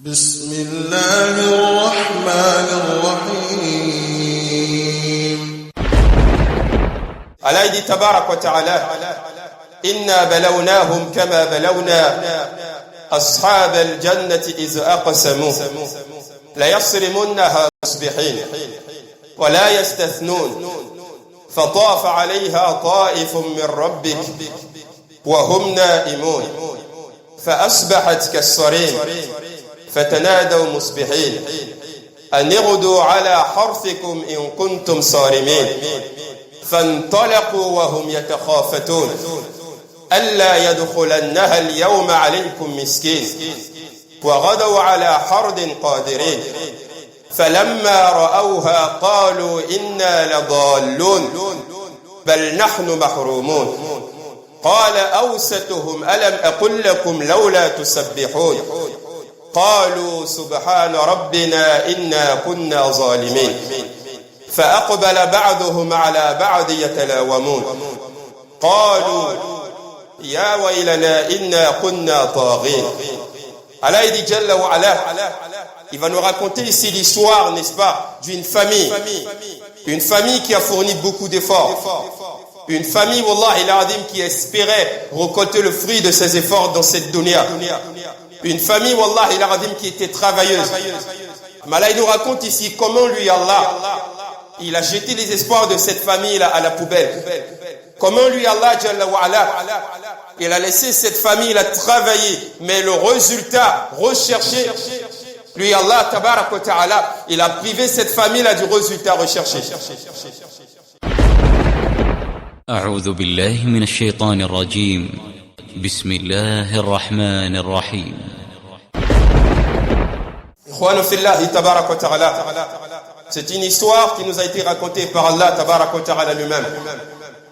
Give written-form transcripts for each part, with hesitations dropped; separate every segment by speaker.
Speaker 1: بسم الله الرحمن الرحيم.
Speaker 2: Allah dit tabarak wa ta'ala inna balawnahum kama balawna ashab al-jannati iz aqsamu la yasrimunha musbihin wa la yastathnun فطاف عليها طائف من ربك وهم نائمون فأصبحت كالصريم فتنادوا مصبحين أن اغدوا على حرثكم إن كنتم صارمين فانطلقوا وهم يتخافتون ألا يدخلنها اليوم عليكم مسكين وغدوا على حرد قادرين فلما رأوها قالوا إنا لضالون بل نحن محرومون قال أوسطهم ألم أقل لكم لولا تسبحون قالوا سبحان ربنا إنا كنا ظالمين فأقبل بعضهم على بعض يتلاومون قالوا يا ويلنا إنا كنا طاغين. Allah dit Jalla wa Ala, il va nous raconter ici l'histoire, n'est-ce pas, d'une famille. Une famille qui a fourni beaucoup d'efforts. Une famille, Wallah il-Azim, qui espérait récolter le fruit de ses efforts dans cette dunya. Une famille, Wallah il-Azim, qui était travailleuse. Mais là, il nous raconte ici comment lui, Allah, il a jeté les espoirs de cette famille-là à la poubelle. Comment lui, Allah, Jalla wa Ala, il a laissé cette famille-là travailler, mais le résultat recherché, lui, Allah, tabarak wa ta'ala, il a privé cette famille-là du résultat recherché.
Speaker 3: أعوذ بالله من الشيطان الرجيم بسم الله الرحمن الرحيم.
Speaker 2: Ikhwanu fillahi tabarak wa ta'ala, c'est une histoire qui nous a été racontée par Allah tabarak wa ta'ala lui-même.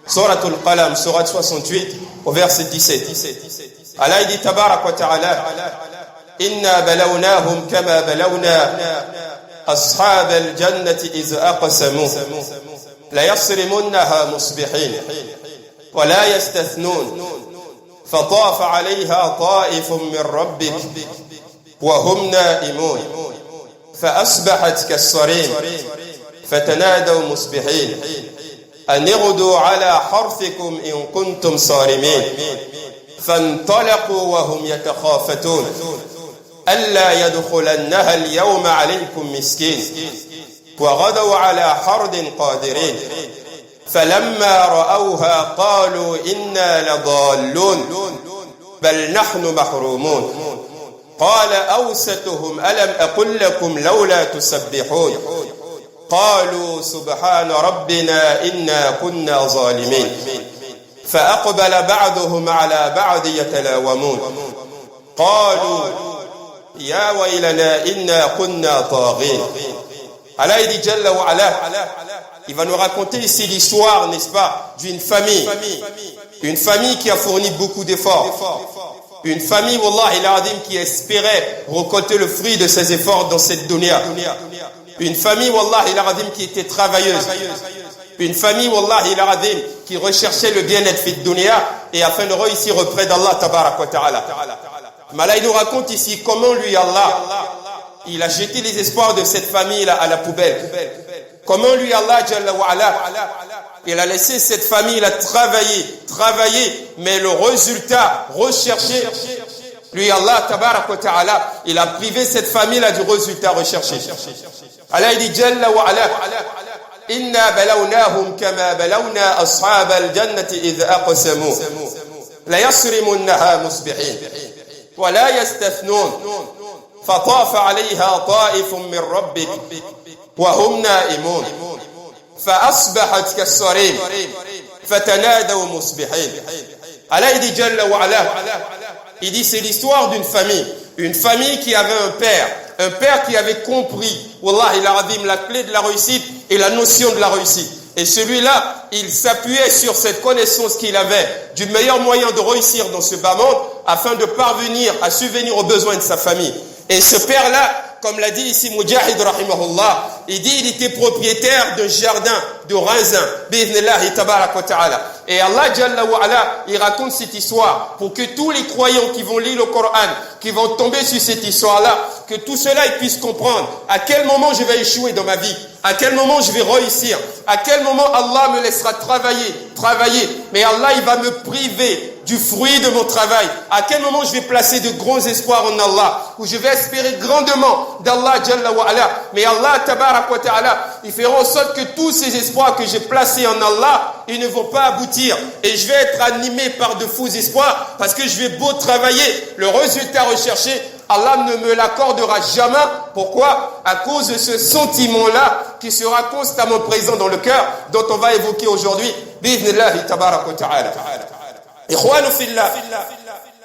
Speaker 2: Suratul Qalam, surat 68, au verset 17. Allah dit tabarak wa ta'ala inna balawnahum kama balawna ashab al-jannati iz aqsamu la yasrimunha musbihin wa la yastathnun فطاف عليها طائف من ربك وهم نائمون فأصبحت كالصريم فتنادوا مصبحين أن اغدوا على حرثكم إن كنتم صارمين فانطلقوا وهم يتخافتون ألا يدخلنها اليوم عليكم مسكين وغدوا على حرد قادرين فلما رأوها قالوا إنا لضالون بل نحن محرومون قال أوسطهم ألم أقل لكم لولا تسبحون قالوا سبحان ربنا إنا كنا ظالمين فأقبل بعضهم على بعض يتلاومون قالوا يا ويلنا إنا كنا طاغين. Allah dit Jalla wa Ala, il va nous raconter ici l'histoire, n'est-ce pas, d'une famille. Une famille qui a fourni beaucoup d'efforts. Une famille, Wallah il-Azim, qui espérait récolter le fruit de ses efforts dans cette dunya. Une famille, Wallah il-Azim, qui était travailleuse. Une famille, Wallah il-Azim, qui recherchait le bien-être fit dunya et afin de réussir auprès d'Allah tabarak wa ta'ala. Mais là, il nous raconte ici comment lui, Allah, il a jeté les espoirs de cette famille-là à la poubelle. Comment lui, Allah, Jalla wa Ala, il a laissé cette famille-là travailler, mais le résultat recherché, lui, Allah, tabarak wa ta'ala, il a privé cette famille-là du résultat recherché. Allah dit Jalla wa Ala inna balawnahum kama balawna ashab al-jannati idh aqsamu la yasrimunha musbihin wa la yastathnun فطاف عليها طائف من ربك وهم نائمون فأصبحت كالصريم فتنادوا مصبحين. Allah dit Jalla wa Ala, il dit c'est l'histoire d'une famille. Une famille qui avait un père qui avait compris, Wallah il-Azim, la clé de la réussite et la notion de la réussite. Et celui-là, il s'appuyait sur cette connaissance qu'il avait du meilleur moyen de réussir dans ce bas monde afin de parvenir à subvenir aux besoins de sa famille. Et ce père-là, comme l'a dit ici Mujahid rahimahullah, il dit il était propriétaire d'un jardin de raisin, bi'idhnillahi tabarak wa ta'ala. Et Allah Jalla wa Ala, il raconte cette histoire pour que tous les croyants qui vont lire le Coran, qui vont tomber sur cette histoire-là, que tout cela ils puissent comprendre à quel moment je vais échouer dans ma vie, à quel moment je vais réussir, à quel moment Allah me laissera travailler, mais Allah il va me priver du fruit de mon travail. À quel moment je vais placer de grands espoirs en Allah, où je vais espérer grandement d'Allah Jalla wa Ala. Mais Allah Tabarak wa Ta'ala, il fera en sorte que tous ces espoirs que j'ai placés en Allah, ils ne vont pas aboutir. Et je vais être animé par de faux espoirs, parce que je vais beau travailler, le résultat recherché, Allah ne me l'accordera jamais. Pourquoi? À cause de ce sentiment-là qui sera constamment présent dans le cœur, dont on va évoquer aujourd'hui. Bi'idhnillahi Tabarak wa Ta'ala. Ikhwanu fillah,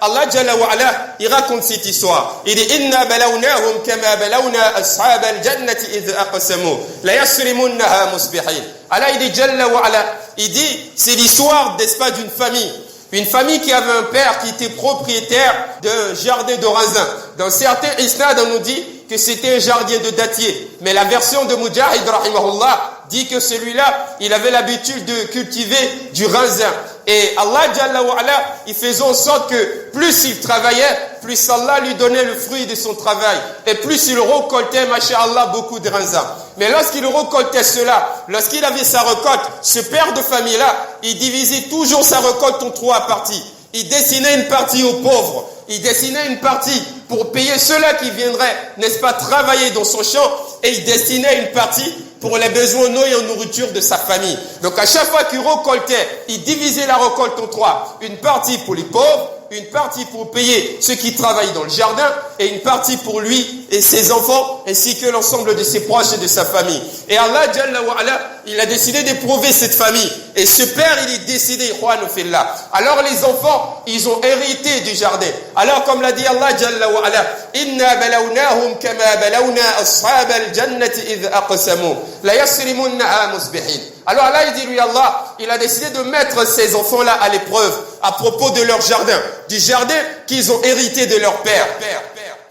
Speaker 2: Allah Jalla wa Ala, il raconte cette histoire. Il dit inna balawnahum kama balawna ashab al-jannati idh aqsamu la yasrimunha musbihin. Allah il dit Jalla wa Ala, il dit c'est l'histoire n'est-ce pas d'une famille. Une famille qui avait un père qui était propriétaire d'un jardin de raisins. Dans certains isnad, on nous dit que c'était un jardin de dattiers. Mais la version de Mujahid rahimahullah dit que celui-là, il avait l'habitude de cultiver du raisin. Et Allah Jalla wa Ala, il faisait en sorte que plus il travaillait, plus Allah lui donnait le fruit de son travail. Et plus il récoltait, masha'Allah, beaucoup de raisins. Mais lorsqu'il récoltait cela, lorsqu'il avait sa récolte, ce père de famille-là, il divisait toujours sa récolte en 3 parties. Il destinait une partie aux pauvres. Il destinait une partie pour payer ceux-là qui viendraient, n'est-ce pas, travailler dans son champ. Et il destinait une partie pour les besoins en eau et en nourriture de sa famille. Donc à chaque fois qu'il récoltait, il divisait la récolte en 3. Une partie pour les pauvres, une partie pour payer ceux qui travaillent dans le jardin, et une partie pour lui et ses enfants, ainsi que l'ensemble de ses proches et de sa famille. Et Allah Jalla wa Ala, il a décidé d'éprouver cette famille. Et ce père, il est décidé, ikhwanu fillah. Alors les enfants, ils ont hérité du jardin. Alors comme l'a dit Allah Jalla wa Ala, inna balawnahum kama balawna ashab al-jannati idh aqsamu la yasrimunha musbihin. Alors là, il dit lui Allah, il a décidé de mettre ces enfants-là à l'épreuve à propos de leur jardin, du jardin qu'ils ont hérité de leur père.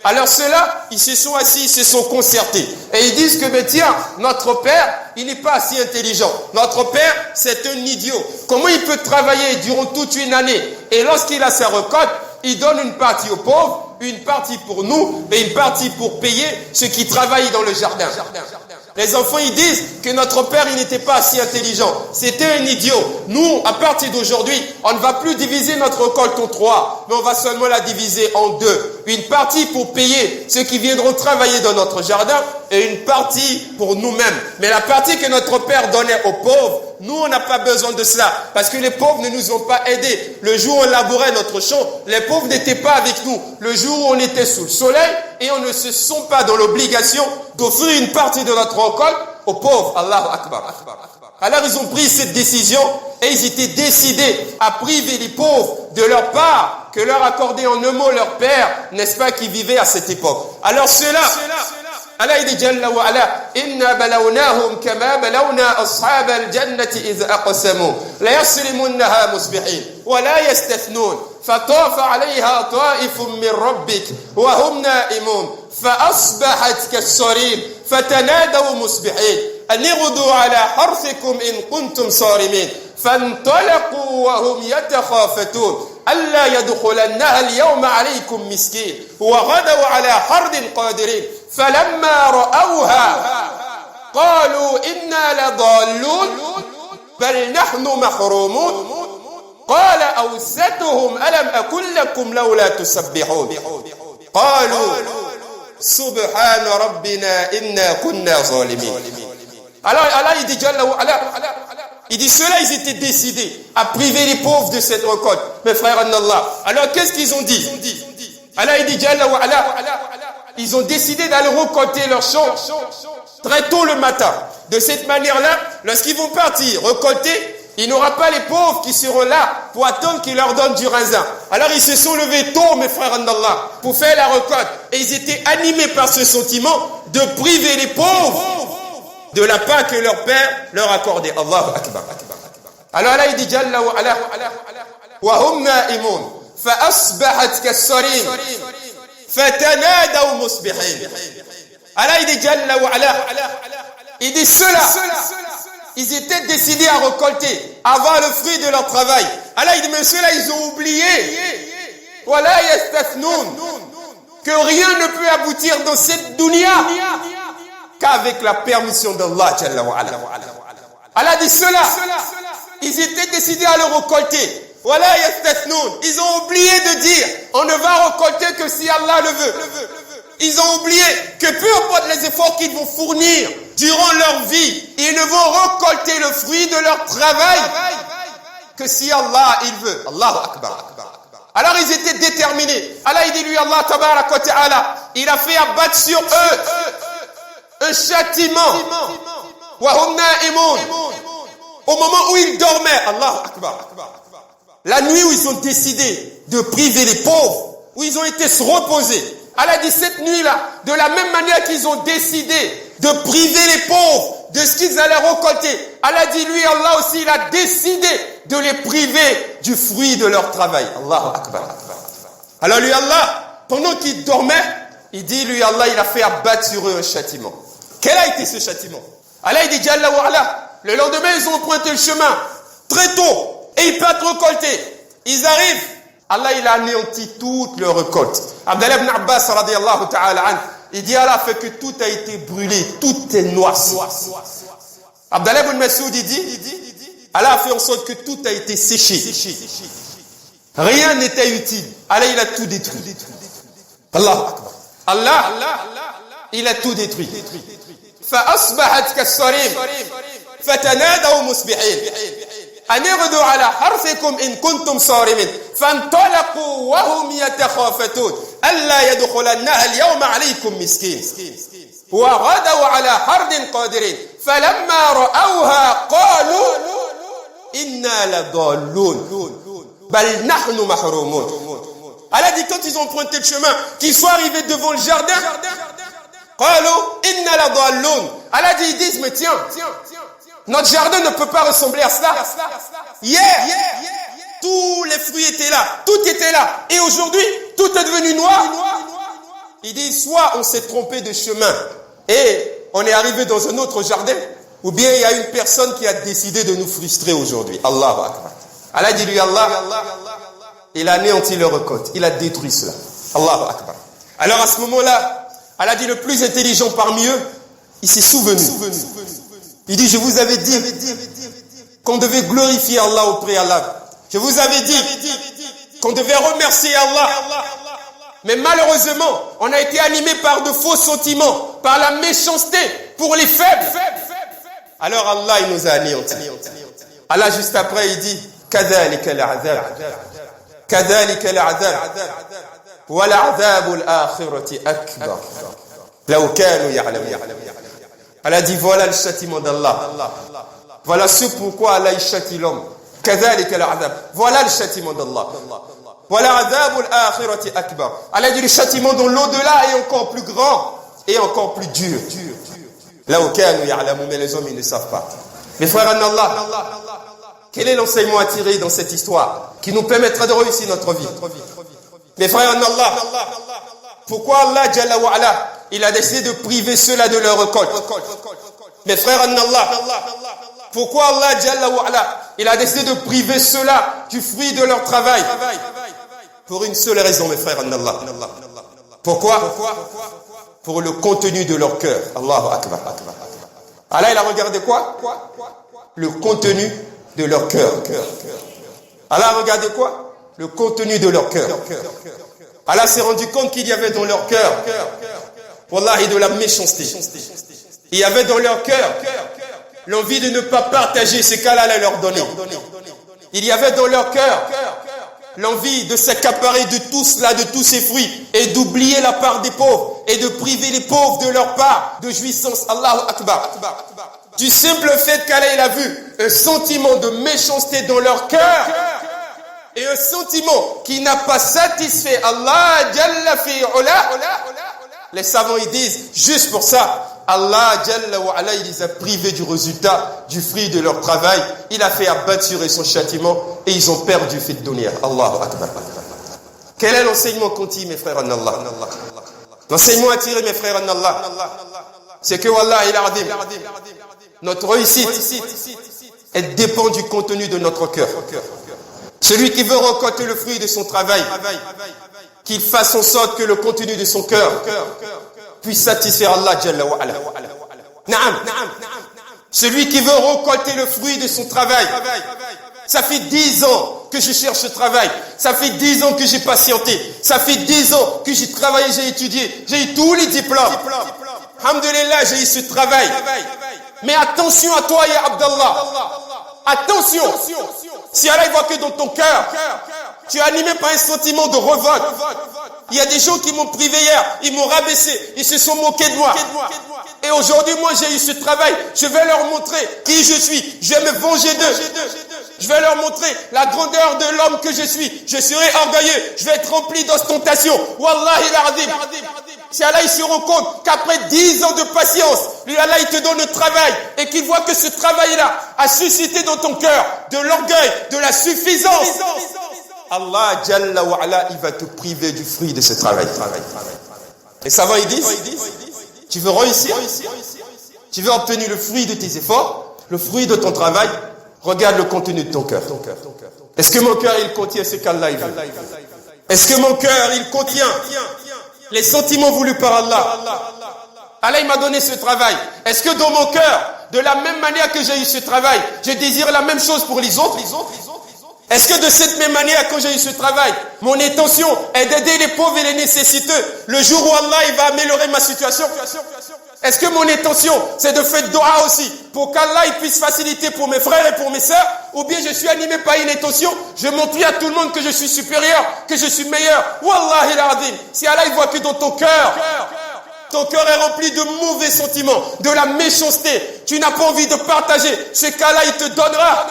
Speaker 2: Alors ceux-là, ils se sont assis, ils se sont concertés. Et ils disent que, mais tiens, notre père, il n'est pas assez intelligent. Notre père, c'est un idiot. Comment il peut travailler durant toute une année? Et lorsqu'il a sa récolte, il donne une partie aux pauvres, une partie pour nous, et une partie pour payer ceux qui travaillent dans le jardin. Les enfants, ils disent que notre père, il n'était pas si intelligent. C'était un idiot. Nous, à partir d'aujourd'hui, on ne va plus diviser notre récolte en 3, mais on va seulement la diviser en 2. Une partie pour payer ceux qui viendront travailler dans notre jardin et une partie pour nous-mêmes. Mais la partie que notre père donnait aux pauvres, nous, on n'a pas besoin de cela. Parce que les pauvres ne nous ont pas aidés. Le jour où on labourait notre champ, les pauvres n'étaient pas avec nous. Le jour où on était sous le soleil, et on ne se sent pas dans l'obligation d'offrir une partie de notre récolte aux pauvres. Allahu Akbar. Alors ils ont pris cette décision et ils étaient décidés à priver les pauvres de leur part que leur accordait en un mot leur père, n'est-ce pas, qui vivait à cette époque. Alors cela, Allah dit Jalla wa Ala, inna balawnahum kama balawna ashab al-jannati idh aqsamu la yasrimunha musbihin wa la yastathnun fatafa 'alayha ta'ifun min rabbik wa hum na'imun fa asbahat kas-sarim fatanadaw musbihin an ighdu 'ala harthikum in kuntum sarimin fantalaqu wa hum yatakhafatun ألا يدخلنها اليوم عليكم مسكين وغدوا على حرد قادرين فلما رأوها قالوا إنا لضالون بل نحن محرومون قال أوسطهم ألم أقل لكم لولا تسبحون قالوا سبحان ربنا إنا كنا ظالمين. Alors Allah il dit Jalla wa Ala, il dit ceux-là ils étaient décidés à priver les pauvres de cette récolte. Mes frères en Allah. Alors qu'est-ce qu'ils ont dit? Allah il dit Jalla wa Ala, ils ont décidé d'aller récolter leurs champs très tôt le matin. De cette manière-là, lorsqu'ils vont partir récolter, il n'y aura pas les pauvres qui seront là pour attendre qu'ils leur donnent du raisin. Alors ils se sont levés tôt, mes frères en Allah, pour faire la récolte. Et ils étaient animés par ce sentiment de priver les pauvres de la part que leur père leur accordait. Allahu Akbar. Alors là, il dit Jalla wa Ala, wa hum na'imun, fa asbahat kas-sarim, fatanadaw musbihin. Alors il dit Jalla wa Ala, il dit ceux-là, ils étaient décidés à récolter, à avoir le fruit de leur travail. Allah il dit, mais ceux-là, ils ont oublié. Voilà, que rien ne peut aboutir dans cette dunya qu'avec la permission d'Allah. Allah dit, ceux-là, ils étaient décidés à le récolter. Voilà, ils ont oublié de dire, on ne va récolter que si Allah le veut. Ils ont oublié que peu importe les efforts qu'ils vont fournir durant leur vie, ils ne vont récolter le fruit de leur travail que si Allah il veut. Allahu Akbar. Alors ils étaient déterminés. Allah il dit lui, Allah tabarak wa ta'ala, il a fait abattre sur eux un châtiment. Wa hum na'imun. Au moment où ils dormaient. Allahu Akbar. La nuit où ils ont décidé de priver les pauvres, où ils ont été se reposer. Allah dit cette nuit-là, de la même manière qu'ils ont décidé de priver les pauvres de ce qu'ils allaient récolter, Allah dit lui, Allah aussi, il a décidé de les priver du fruit de leur travail. Allahu Akbar. Alors lui, Allah, pendant qu'ils dormaient, il dit lui, Allah, il a fait abattre sur eux un châtiment. Quel a été ce châtiment? Allah, il dit, Jalla wa ala, le lendemain, ils ont emprunté le chemin très tôt et ils peuvent récolter. Ils arrivent. Allah, il a anéanti toute leur récolte. Abdallah ibn Abbas, radiyallahu ta'ala an, il dit, Allah fait que tout a été brûlé, tout est noir. Abdallah ibn Mas'ud, il dit, Allah a fait en sorte que tout a été séché. Rien n'était utile. Allah, il a tout détruit. Allah, il a tout détruit. فأصبحت كالصريم فتنادوا مصبحين أن يغدوا على حرثكم إن كنتم صارمين فانطلقوا وهم يتخافتون ألا يدخلنها اليوم عليكم مسكين وغدوا على حرد قادرين فلما رأوها قالوا إنا لضالون بل نحن محرومون. Allah dit quand ils ont emprunté le chemin, qu'ils soient arrivés devant le jardin, Allah dit, ils disent, mais tiens, notre jardin ne peut pas ressembler à cela. Hier, tous les fruits étaient là, tout était là. Et aujourd'hui, tout est devenu noir. Il dit, soit on s'est trompé de chemin et on est arrivé dans un autre jardin, ou bien il y a une personne qui a décidé de nous frustrer aujourd'hui. Allahu Akbar. Allah dit, lui, Allah, il a anéanti leur récolte. Il a détruit cela. Allahu Akbar. Alors à ce moment-là, Allah dit le plus intelligent parmi eux, il s'est souvenu. Il dit, je vous avais dit qu'on devait glorifier Allah au préalable. Je vous avais dit qu'on devait remercier Allah. Mais malheureusement, on a été animé par de faux sentiments, par la méchanceté pour les faibles. Alors Allah, il nous a anéantis. Allah, juste après, il dit, كذلك العذاب كذلك العذاب وَلَعْذَابُ الْآخِرَةِ أَكْبَرُ لَوْ كَانُوا يَعْلَمُونَ. Allah dit, voilà le châtiment d'Allah. Voilà ce pourquoi Allah il châtie l'homme. كَذَلِكَ الْعَذَابُ. Voilà le châtiment d'Allah. وَلَعْذَابُ الْآخِرَةِ أَكْبَرُ. Allah dit, le châtiment dans l'au-delà est encore plus grand et encore plus dur. لَوْ كَانُوا يَعْلَمُونَ. Mais les hommes, ils ne savent pas. Mes frères en Allah, quel est l'enseignement à tirer dans cette histoire qui nous permettra de réussir notre vie? Mes frères en Allah, pourquoi Allah Jalla wa ala, il a décidé de priver ceux-là de leur récolte? Mes frères en Allah, pourquoi Allah Jalla wa ala, il a décidé de priver ceux-là du fruit de leur travail? Pour une seule raison, mes frères en Allah. Pourquoi? Pour le contenu de leur cœur. Allahu Akbar. Allah, il a regardé quoi? Le contenu de leur cœur. Allah a regardé quoi? Le contenu de leur cœur. Allah s'est rendu compte qu'il y avait dans leur cœur, wallahi, de la méchanceté. Il y avait dans leur cœur l'envie de ne pas partager ce qu'Allah allait leur donner. Il y avait dans leur cœur l'envie de s'accaparer de tout cela, de tous ces fruits, et d'oublier la part des pauvres, et de priver les pauvres de leur part de jouissance. Allahu Akbar. Du simple fait qu'Allah il a vu un sentiment de méchanceté dans leur cœur, et un sentiment qui n'a pas satisfait Allah Jalla fi ula. Les savants ils disent, juste pour ça, Allah Jalla wa ala, il les a privés du résultat, du fruit de leur travail. Il a fait abattre sur eux son châtiment et ils ont perdu fait de dunya. Allahu Akbar. Quel est l'enseignement qu'on tire, mes frères en Allah? L'enseignement à tirer, mes frères en Allah, c'est que Wallah il a Notre réussite, elle dépend du contenu de notre cœur. Celui qui veut récolter le fruit de son travail, qu'il fasse en sorte que le contenu de son cœur puisse satisfaire Allah Jalla wa Ala. Naam. Celui qui veut récolter le fruit de son travail, ça fait 10 ans que je cherche ce travail, ça fait 10 ans que j'ai patienté, ça fait 10 ans que j'ai travaillé, j'ai étudié, j'ai eu tous les diplômes. Alhamdulillah, j'ai eu ce travail. Mais attention à toi, ya Abdallah. Attention. Si Allah voit que dans ton cœur, tu es animé par un sentiment de révolte. Il y a des gens qui m'ont privé hier, ils m'ont rabaissé, ils se sont moqués de moi. Et aujourd'hui, moi, j'ai eu ce travail. Je vais leur montrer qui je suis. Je vais me venger d'eux. Je vais leur montrer la grandeur de l'homme que je suis. Je serai orgueilleux. Je vais être rempli d'ostentation. Wallahi l'azim. Si Allah il se rend compte qu'après 10 ans de patience, lui Allah il te donne le travail et qu'il voit que ce travail-là a suscité dans ton cœur de l'orgueil, de la suffisance, Allah Jalla wa Ala, il va te priver du fruit de ce travail. Les savants ils disent, tu veux réussir, tu veux obtenir le fruit de tes efforts, le fruit de ton travail, regarde le contenu de ton cœur. Est-ce que mon cœur il contient ce qu'Allah il veut? Est-ce que mon cœur il contient les sentiments voulus par Allah? Allah il m'a donné ce travail. Est-ce que dans mon cœur, de la même manière que j'ai eu ce travail, je désire la même chose pour les autres? Est-ce que de cette même manière, quand j'ai eu ce travail, mon intention est d'aider les pauvres et les nécessiteux le jour où Allah il va améliorer ma situation? Est-ce que mon intention, c'est de faire dua aussi pour qu'Allah il puisse faciliter pour mes frères et pour mes sœurs? Ou bien je suis animé par une intention, je montre à tout le monde que je suis supérieur, que je suis meilleur? Wallahi l'azim, si Allah il voit que dans ton cœur est rempli de mauvais sentiments, de la méchanceté, tu n'as pas envie de partager ce qu'Allah il te donnera,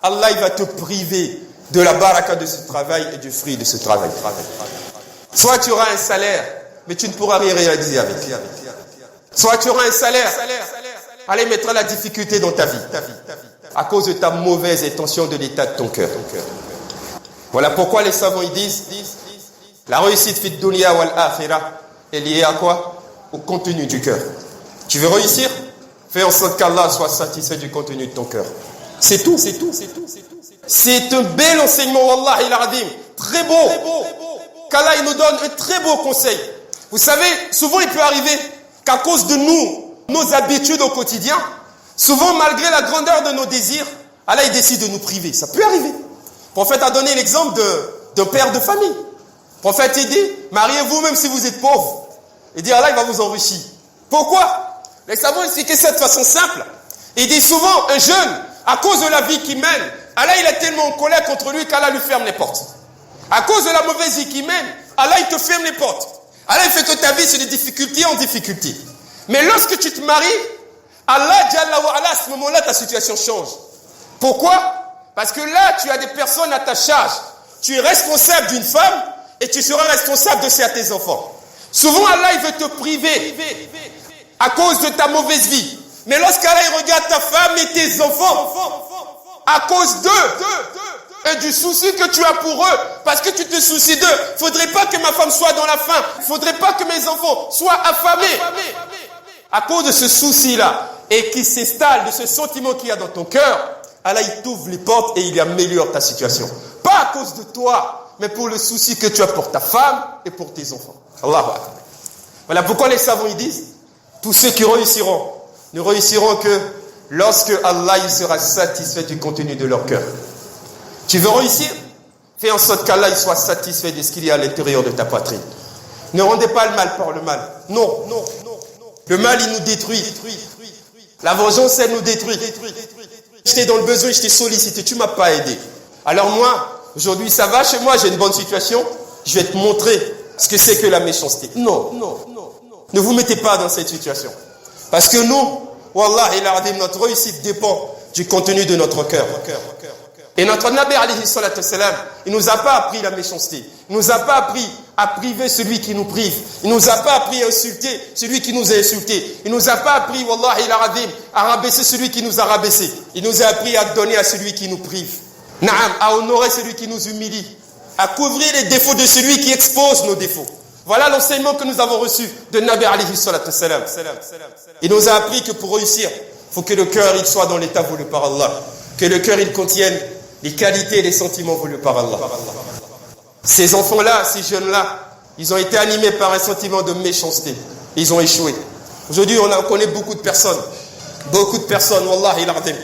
Speaker 2: Allah il va te priver de la baraka de ce travail et du fruit de ce travail. Soit tu auras un salaire, mais tu ne pourras rien réaliser avec. Soit tu auras un salaire, Allah mettra la difficulté dans ta vie, à cause de ta mauvaise intention de l'état de ton cœur. Voilà pourquoi les savants ils disent, la réussite fit dunya wal akhirah est liée à quoi? Au contenu du cœur. Tu veux réussir? Fais en sorte qu'Allah soit satisfait du contenu de ton cœur. C'est tout. C'est un bel enseignement, wallahi l'azim, très beau. Qu'Allah il nous donne un très beau conseil. Vous savez, souvent il peut arriver qu'à cause de nos habitudes au quotidien, souvent malgré la grandeur de nos désirs, Allah il décide de nous priver. Ça peut arriver. Le prophète a donné l'exemple d'un père de famille. Le prophète il dit, mariez-vous même si vous êtes pauvre. Il dit, Allah il va vous enrichir. Pourquoi? Les savants expliquent ça de façon simple. Il dit souvent, un jeune, à cause de la vie qu'il mène, Allah il est tellement en colère contre lui qu'Allah lui ferme les portes. À cause de la mauvaise vie qu'il mène, Allah il te ferme les portes. Allah il fait que ta vie c'est de difficulté en difficulté. Mais lorsque tu te maries, Allah Jalla wa Ala, à ce moment-là ta situation change. Pourquoi? Parce que là tu as des personnes à ta charge. Tu es responsable d'une femme et tu seras responsable de certains enfants. Souvent Allah il veut te priver à cause de ta mauvaise vie. Mais lorsqu'Allah il regarde ta femme et tes enfants, à cause d'eux et du souci que tu as pour eux, parce que tu te soucies d'eux, faudrait pas que ma femme soit dans la faim, faudrait pas que mes enfants soient affamés. À cause de ce souci-là, et qui s'installe, de ce sentiment qu'il y a dans ton cœur, Allah il t'ouvre les portes et il améliore ta situation. Pas à cause de toi, mais pour le souci que tu as pour ta femme et pour tes enfants. Allahu Akbar. Voilà pourquoi les savants ils disent, tous ceux qui réussiront, ne réussiront que lorsque Allah il sera satisfait du contenu de leur cœur. Tu veux réussir? Fais en sorte qu'Allah il soit satisfait de ce qu'il y a à l'intérieur de ta poitrine. Ne rendez pas le mal par le mal. Non. Le mal il nous détruit. La vengeance elle nous détruit. J'étais dans le besoin, je t'ai sollicité, tu m'as pas aidé. Alors moi, aujourd'hui ça va chez moi, j'ai une bonne situation, je vais te montrer ce que c'est que la méchanceté. Non. Ne vous mettez pas dans cette situation. Parce que nous, wallahi l'azim, notre réussite dépend du contenu de notre cœur. Et notre Nabi alayhi salatu salam, il nous a pas appris la méchanceté. Il nous a pas appris à priver celui qui nous prive. Il nous a pas appris à insulter celui qui nous a insulté. Il nous a pas appris, wallahi l'azim, à rabaisser celui qui nous a rabaissé. Il nous a appris à donner à celui qui nous prive. Naam, à honorer celui qui nous humilie. À couvrir les défauts de celui qui expose nos défauts. Voilà l'enseignement que nous avons reçu de Nabi alayhi salatu salam. Il nous a appris que pour réussir, Il faut que le cœur il soit dans l'état voulu par Allah. Que le cœur il contienne les qualités et les sentiments voulus par Allah. Ces enfants-là, ces jeunes-là, ils ont été animés par un sentiment de méchanceté. Ils ont échoué. Aujourd'hui, on connaît beaucoup de personnes, wallahi l'azim.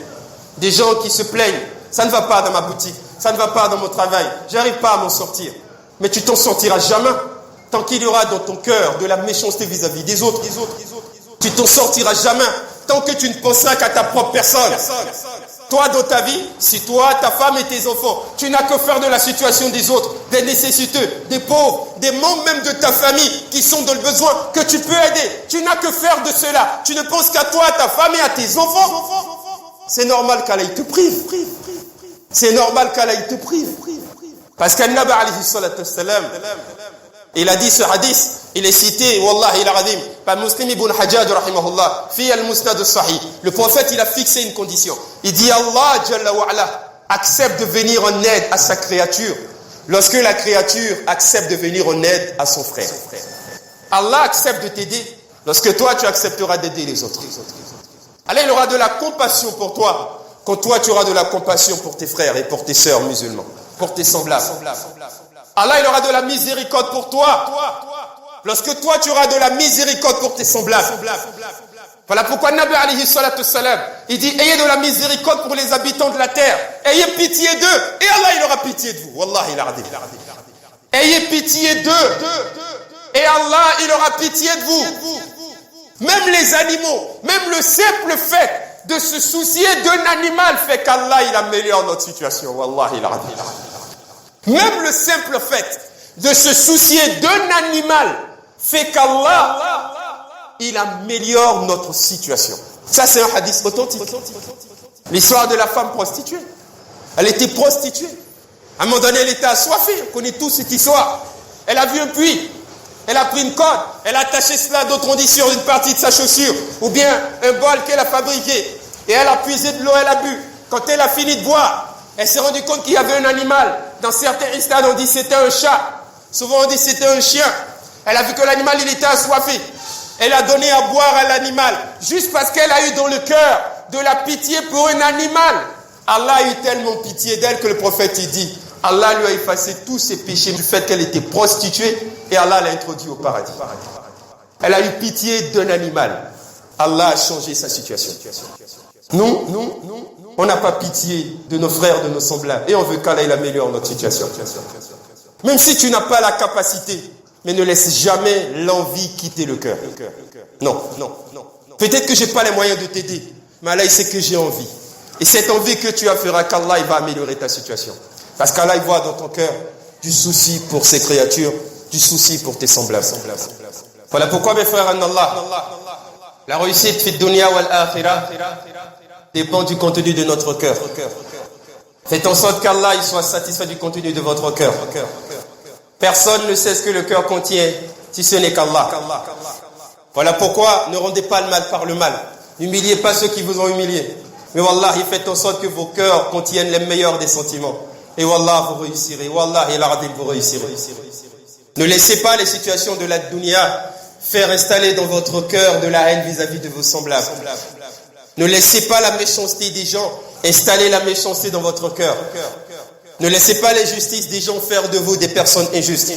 Speaker 2: Des gens qui se plaignent. Ça ne va pas dans ma boutique, ça ne va pas dans mon travail, j'arrive pas à m'en sortir. Mais tu t'en sortiras jamais tant qu'il y aura dans ton cœur de la méchanceté vis-à-vis des autres. Tu t'en sortiras jamais tant que tu ne penseras qu'à ta propre personne. Toi, dans ta vie, si toi, ta femme et tes enfants, tu n'as que faire de la situation des autres, des nécessiteux, des pauvres, des membres même de ta famille qui sont dans le besoin, que tu peux aider. Tu n'as que faire de cela. Tu ne penses qu'à toi, à ta femme et à tes enfants. C'est normal qu'Allah te prive. C'est normal qu'Allah te prive. Parce qu'Annabi alayhi salatu wassalam, il a dit ce hadith, il est cité, wallahi al-azim, par Muslim ibn Hajjaj rahimahullah, fi al-musnad as-sahih. Le prophète, il a fixé une condition. Il dit Allah Jalla wa ala accepte de venir en aide à sa créature lorsque la créature accepte de venir en aide à son frère. Allah accepte de t'aider lorsque toi tu accepteras d'aider les autres. Allah il aura de la compassion pour toi quand toi tu auras de la compassion pour tes frères et pour tes sœurs musulmans, pour tes semblables. Allah il aura de la miséricorde pour toi lorsque toi tu auras de la miséricorde pour tes semblables. Voilà pourquoi Nabi alayhi salatu wassalam, il dit ayez de la miséricorde pour les habitants de la terre, ayez pitié d'eux et Allah il aura pitié de vous. Wallahi il-azim. Ayez pitié d'eux et Allah il aura pitié de vous. Même les animaux, même le simple fait de se soucier d'un animal fait qu'Allah il améliore notre situation. Wallahi il-azim. Même le simple fait de se soucier d'un animal fait qu'Allah il améliore notre situation. Ça c'est un hadith authentique. L'histoire de la femme prostituée. Elle était prostituée. À un moment donné, elle était assoiffée. On connaît tous cette histoire. Elle a vu un puits. Elle a pris une corde. Elle a attaché cela d'autres on dit sur une partie de sa chaussure. Ou bien un bol qu'elle a fabriqué. Et elle a puisé de l'eau, elle a bu. Quand elle a fini de boire, elle s'est rendue compte qu'il y avait un animal. Dans certains stades, on dit c'était un chat. Souvent on dit c'était un chien. Elle a vu que l'animal il était assoiffé. Elle a donné à boire à l'animal, juste parce qu'elle a eu dans le cœur de la pitié pour un animal. Allah a eu tellement pitié d'elle que le prophète il dit, Allah lui a effacé tous ses péchés du fait qu'elle était prostituée et Allah l'a introduit au paradis. Elle a eu pitié d'un animal. Allah a changé sa situation. Nous, on n'a pas pitié de nos frères, de nos semblables et on veut qu'Allah il améliore notre situation. Même si tu n'as pas la capacité, mais ne laisse jamais l'envie quitter le cœur. Non. Peut-être que je n'ai pas les moyens de t'aider, mais Allah il sait que j'ai envie. Et cette envie que tu as fera qu'Allah il va améliorer ta situation. Parce qu'Allah il voit dans ton cœur du souci pour ses créatures, du souci pour tes semblables. Voilà pourquoi mes frères en Allah, la réussite fi dunya wal akhirah dépend du contenu de notre cœur. Faites en sorte qu'Allah il soit satisfait du contenu de votre cœur. Personne ne sait ce que le cœur contient si ce n'est qu'Allah. Voilà pourquoi ne rendez pas le mal par le mal. N'humiliez pas ceux qui vous ont humilié. Mais wallahi, faites en sorte que vos cœurs contiennent les meilleurs des sentiments. Et wallah, vous réussirez. Wallahi, al-adil, vous réussirez. Ne laissez pas les situations de la dunya faire installer dans votre cœur de la haine vis-à-vis de vos semblables. Ne laissez pas la méchanceté des gens installer la méchanceté dans votre cœur. Ne laissez pas les justices des gens faire de vous des personnes injustes.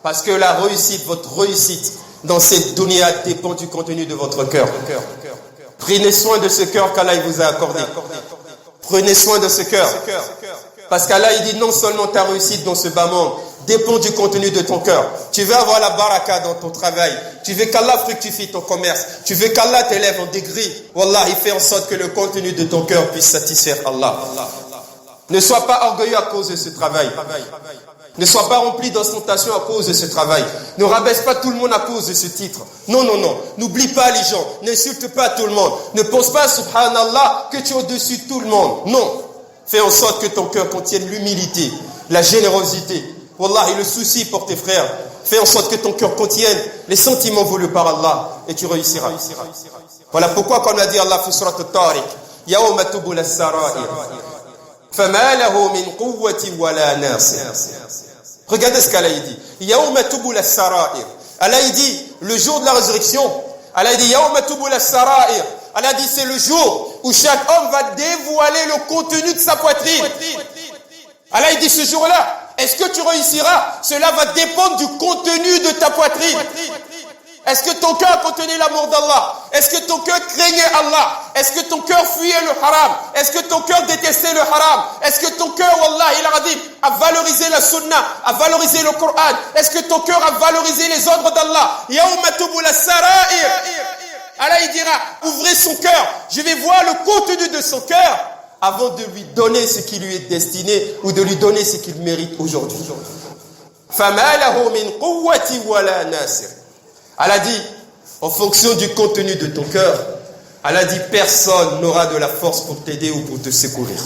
Speaker 2: Parce que la réussite, votre réussite dans cette dunya dépend du contenu de votre cœur. Prenez soin de ce cœur qu'Allah vous a accordé. Prenez soin de ce cœur. Parce qu'Allah il dit non seulement ta réussite dans ce bas monde dépend du contenu de ton cœur. Tu veux avoir la baraka dans ton travail. Tu veux qu'Allah fructifie ton commerce. Tu veux qu'Allah t'élève en degré. Wallah, il fait en sorte que le contenu de ton cœur puisse satisfaire Allah. Ne sois pas orgueilleux à cause de ce travail. Ne sois pas rempli d'ostentation à cause de ce travail. Ne rabaisse pas tout le monde à cause de ce titre. Non. N'oublie pas les gens. N'insulte pas tout le monde. Ne pense pas, subhanallah, que tu es au-dessus de tout le monde. Non. Fais en sorte que ton cœur contienne l'humilité, la générosité. Wallah, et le souci pour tes frères. Fais en sorte que ton cœur contienne les sentiments voulus par Allah et tu réussiras. Voilà pourquoi quand on a dit Allah fi surat at-Tariq, yawma tubula as-sara'ir. فما له من قوة ولا ناصر. Regardez ce qu'Allah dit. Yawma tubula as-sara'ir. Allah dit le jour de la résurrection. Allah dit Yawma tubula as-sara'ir. Allah dit c'est le jour où chaque homme va dévoiler le contenu de sa poitrine. Allah dit ce jour-là, est-ce que tu réussiras? Cela va dépendre du contenu de ta poitrine. Est-ce que ton cœur contenait l'amour d'Allah? Est-ce que ton cœur craignait Allah? Est-ce que ton cœur fuyait le haram? Est-ce que ton cœur détestait le haram? Est-ce que ton cœur, Wallah, il a dit, a valorisé la sunna, a valorisé le Coran? Est-ce que ton cœur a valorisé les ordres d'Allah? Yawma tubula sarair. Allah il dira, ouvrez son cœur, je vais voir le contenu de son cœur avant de lui donner ce qui lui est destiné ou de lui donner ce qu'il mérite aujourd'hui. Fama lahu min quwwati wala nasir. Allah dit, en fonction du contenu de ton cœur, Allah dit, personne n'aura de la force pour t'aider ou pour te secourir.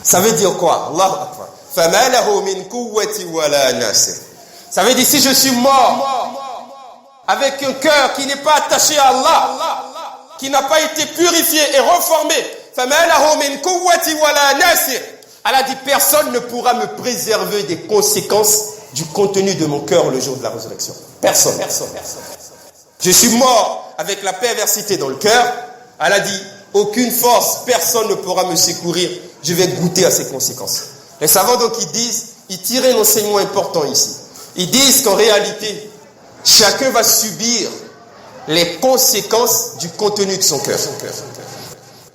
Speaker 2: Ça veut dire quoi? Allahu Akbar. Fama lahu min quwwati wala nasir. Ça veut dire, si je suis mort avec un cœur qui n'est pas attaché à Allah, qui n'a pas été purifié et reformé, fama lahu min quwwati wala nasir. Allah dit, personne ne pourra me préserver des conséquences du contenu de mon cœur le jour de la résurrection. Personne. Je suis mort avec la perversité dans le cœur. Allah dit, aucune force, personne ne pourra me secourir. Je vais goûter à ces conséquences. Les savants donc ils tirent un enseignement important ici. Ils disent qu'en réalité, chacun va subir les conséquences du contenu de son cœur.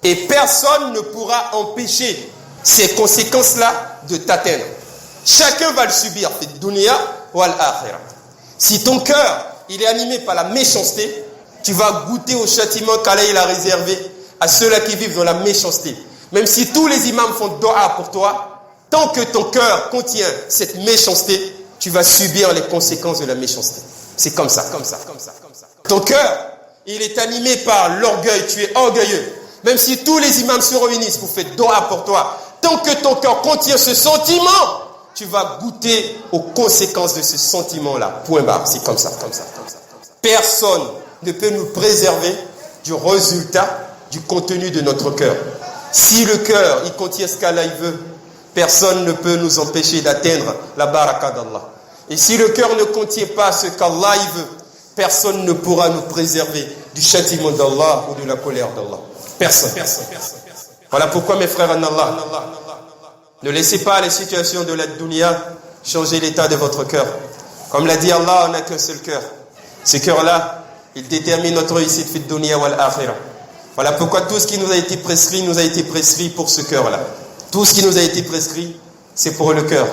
Speaker 2: Et personne ne pourra empêcher ces conséquences-là de t'atteindre. Chacun va le subir, fi dunya wal akhirah. Si ton cœur il est animé par la méchanceté, tu vas goûter au châtiment qu'Allah il a réservé à ceux-là qui vivent dans la méchanceté. Même si tous les imams font doha pour toi, tant que ton cœur contient cette méchanceté, tu vas subir les conséquences de la méchanceté. C'est comme ça. Ton cœur, il est animé par l'orgueil, tu es orgueilleux. Même si tous les imams se réunissent pour faire doha pour toi, tant que ton cœur contient ce sentiment, tu vas goûter aux conséquences de ce sentiment-là. Point barre. C'est comme ça. Personne ne peut nous préserver du résultat, du contenu de notre cœur. Si le cœur, il contient ce qu'Allah veut, personne ne peut nous empêcher d'atteindre la baraka d'Allah. Et si le cœur ne contient pas ce qu'Allah veut, personne ne pourra nous préserver du châtiment d'Allah ou de la colère d'Allah. Personne. Voilà pourquoi mes frères en Allah, ne laissez pas les situations de la dunya changer l'état de votre cœur. Comme l'a dit Allah, on n'a qu'un seul cœur. Ce cœur-là, il détermine notre réussite fi dunya wal akhirah. Voilà pourquoi tout ce qui nous a été prescrit pour ce cœur-là. Tout ce qui nous a été prescrit, c'est pour le cœur.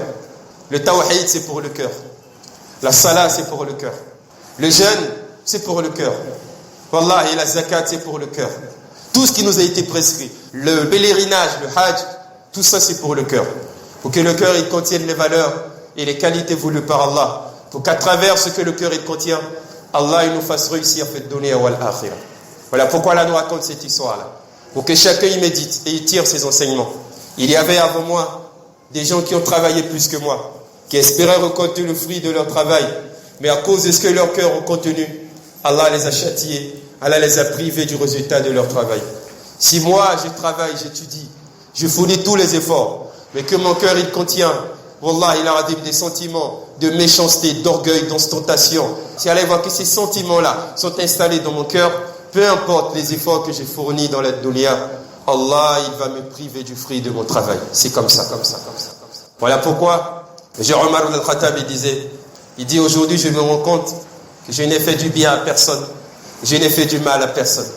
Speaker 2: Le tawhid, c'est pour le cœur. La salat, c'est pour le cœur. Le jeûne, c'est pour le cœur. Wallah, et la zakat, c'est pour le cœur. Tout ce qui nous a été prescrit, le pèlerinage, le hajj, tout ça c'est pour le cœur. Pour que le cœur il contienne les valeurs et les qualités voulues par Allah. Pour qu'à travers ce que le cœur il contient, Allah il nous fasse réussir fait donner wal akhirah. Voilà pourquoi Allah nous raconte cette histoire-là. Pour que chacun y médite et y tire ses enseignements. Il y avait avant moi des gens qui ont travaillé plus que moi, qui espéraient récolter le fruit de leur travail. Mais à cause de ce que leur cœur ont contenu, Allah les a châtiés, Allah les a privés du résultat de leur travail. Si moi je travaille, j'étudie, je fournis tous les efforts, mais que mon cœur il contient, Wallah, il a des sentiments de méchanceté, d'orgueil, d'ostentation. Si Allah voit que ces sentiments-là sont installés dans mon cœur, peu importe les efforts que j'ai fournis dans la dunya, Allah, il va me priver du fruit de mon travail. C'est comme ça. Voilà pourquoi, Omar ibn al-Khattab, il dit aujourd'hui, je me rends compte que je n'ai fait du bien à personne, je n'ai fait du mal à personne.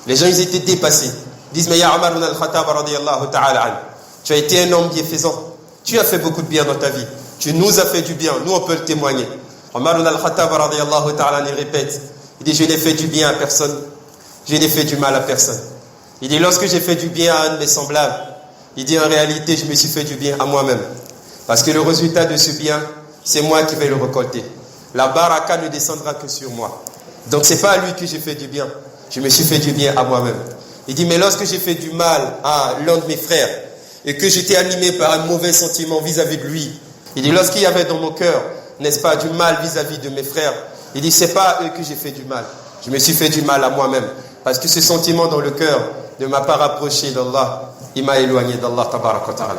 Speaker 2: Les gens, ils étaient dépassés. Ils disent, mais ya Omar ibn al-Khattab, radiyallahu ta'ala anhu, tu as été un homme bienfaisant. Tu as fait beaucoup de bien dans ta vie. Tu nous as fait du bien. Nous, on peut le témoigner. Omar ibn al-Khattab, radiyallahu ta'ala anhu, il répète. Il dit, je n'ai fait du bien à personne. Je n'ai fait du mal à personne. Il dit, lorsque j'ai fait du bien à un de mes semblables, il dit, en réalité, je me suis fait du bien à moi-même. Parce que le résultat de ce bien, c'est moi qui vais le récolter. La baraka ne descendra que sur moi. Donc, c'est pas à lui que j'ai fait du bien. Je me suis fait du bien à moi-même. Il dit, mais lorsque j'ai fait du mal à l'un de mes frères, et que j'étais animé par un mauvais sentiment vis-à-vis de lui, il dit, lorsqu'il y avait dans mon cœur, n'est-ce pas, du mal vis-à-vis de mes frères, il dit, c'est pas à eux que j'ai fait du mal. Je me suis fait du mal à moi-même. Parce que ce sentiment dans le cœur ne m'a pas rapproché d'Allah. Il m'a éloigné d'Allah. Tabaraka wa ta'ala.